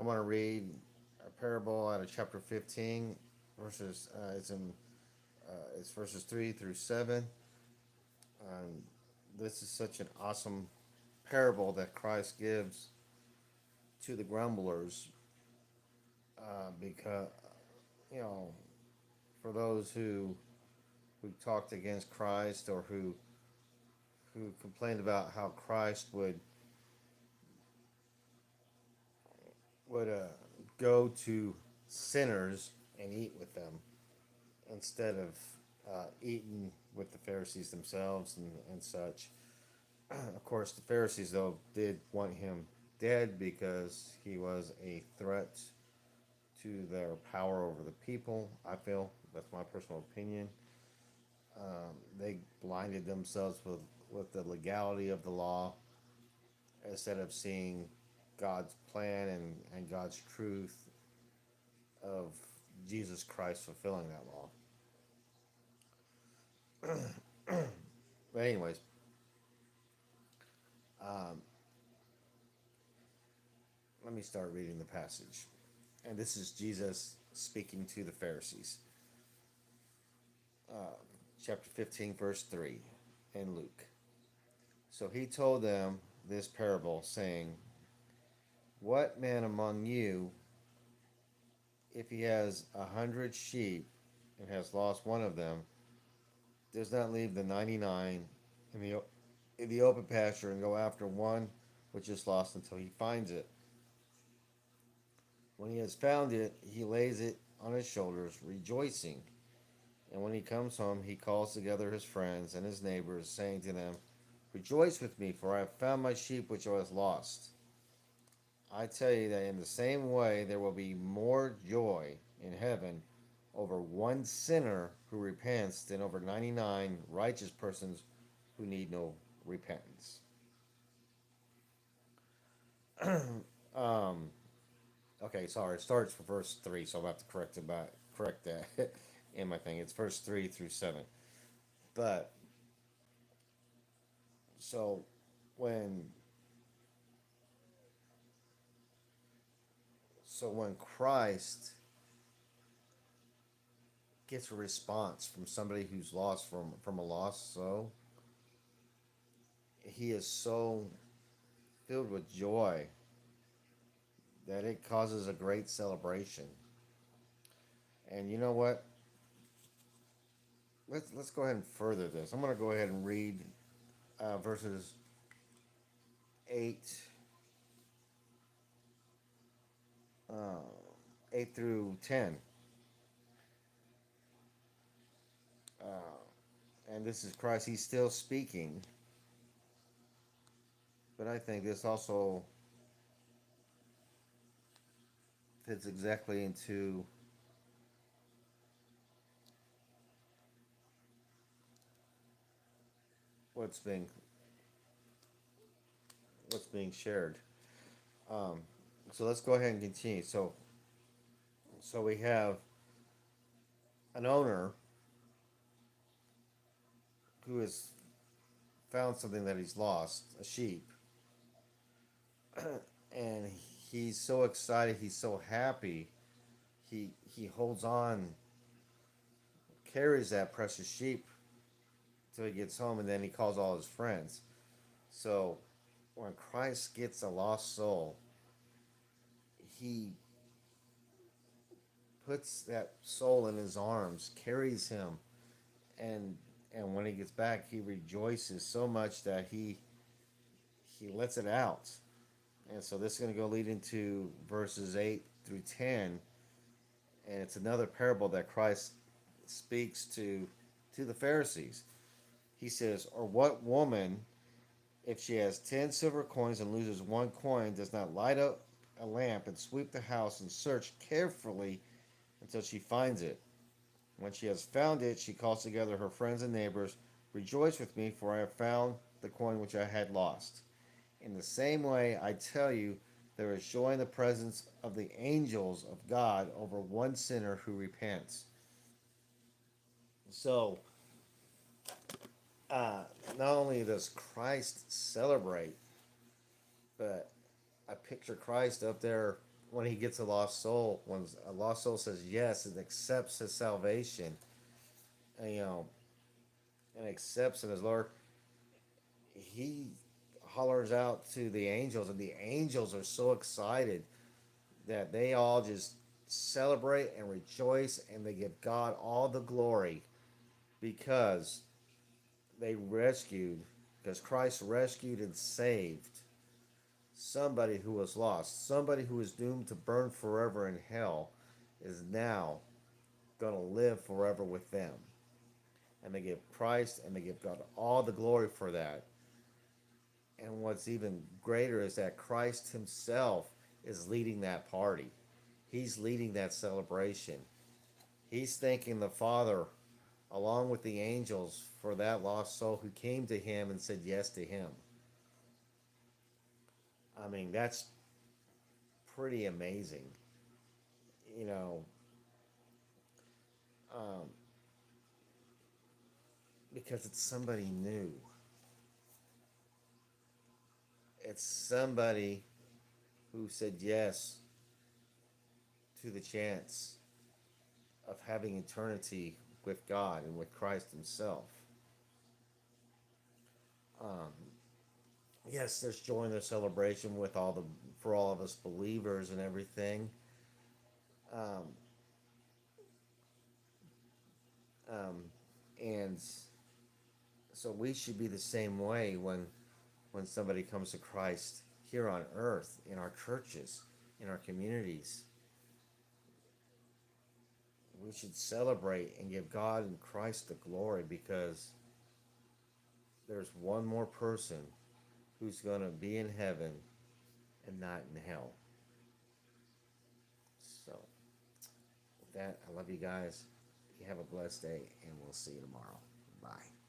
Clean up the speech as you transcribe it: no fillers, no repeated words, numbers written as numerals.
I'm going to read a parable out of chapter 15, verses. It's verses 3 through 7. Um, this is such an awesome parable that Christ gives to the grumblers, because you know, for those who talked against Christ, or who complained about how Christ would go to sinners and eat with them instead of eating with the Pharisees themselves and such. Of course, the Pharisees, though, did want him dead because he was a threat to their power over the people. I feel that's my personal opinion. They blinded themselves with the legality of the law instead of seeing God's plan and God's truth of Jesus Christ fulfilling that law. But anyways, um, let me start reading the passage. And this is Jesus speaking to the Pharisees. Uh, Chapter 15, verse 3 in Luke. So he told them this parable, saying, what man among you, if he has 100 sheep and has lost one of them, does not leave the 99 in the open pasture and go after one which is lost until he finds it? When he has found it, he lays it on his shoulders, rejoicing. And when he comes home, he calls together his friends and his neighbors, saying to them, rejoice with me, for I have found my sheep which was lost. I tell you that in the same way, there will be more joy in heaven over one sinner who repents than over 99 righteous persons who need no repentance. um, okay, sorry. It starts for verse 3, so I'll have to correct that in my thing. It's verse 3 through 7. But so when when Christ gets a response from somebody who's lost from a lost soul, he is so filled with joy that it causes a great celebration. And you know what? Let's go ahead and further this. I'm going to go ahead and read verses 8 uh, 8 through 10. And this is Christ. He's still speaking, but I think this also fits exactly into what's being shared. Um, so let's go ahead and continue. So we have an owner who has found something that he's lost, a sheep, and he's so excited, he's so happy. He holds on, carries that precious sheep till he gets home, and then he calls all his friends. So when Christ gets a lost soul, he puts that soul in his arms, carries him, and when he gets back, he rejoices so much that he lets it out. And so this is going to go lead into verses 8 through 10, and it's another parable that Christ speaks to the Pharisees. He says, or what woman, if she has 10 silver coins and loses one coin, does not light up a lamp and sweep the house and search carefully until she finds it? When she has found it, she calls together her friends and neighbors, rejoice with me, for I have found the coin which I had lost. In the same way, I tell you, there is joy in the presence of the angels of God over one sinner who repents. So, uh, not only does Christ celebrate, but I picture Christ up there when he gets a lost soul, when a lost soul says yes and accepts his salvation, and, and accepts him as Lord, he hollers out to the angels, and the angels are so excited that they all just celebrate and rejoice, and they give God all the glory because they rescued, because Christ rescued and saved somebody who was lost, somebody who was doomed to burn forever in hell, is now going to live forever with them. And they give Christ and they give God all the glory for that. And what's even greater is that Christ Himself is leading that party. He's leading that celebration. He's thanking the Father along with the angels for that lost soul who came to Him and said yes to Him. I mean, that's pretty amazing. You know, um, because it's somebody new. It's somebody who said yes to the chance of having eternity with God and with Christ Himself. Um, yes, there's joy in the celebration with all the for all of us believers and everything. Um, um, and so we should be the same way when somebody comes to Christ here on earth, in our churches, in our communities. We should celebrate and give God and Christ the glory because there's one more person who's going to be in heaven and not in hell. So, with that, I love you guys. You have a blessed day, and we'll see you tomorrow. Bye.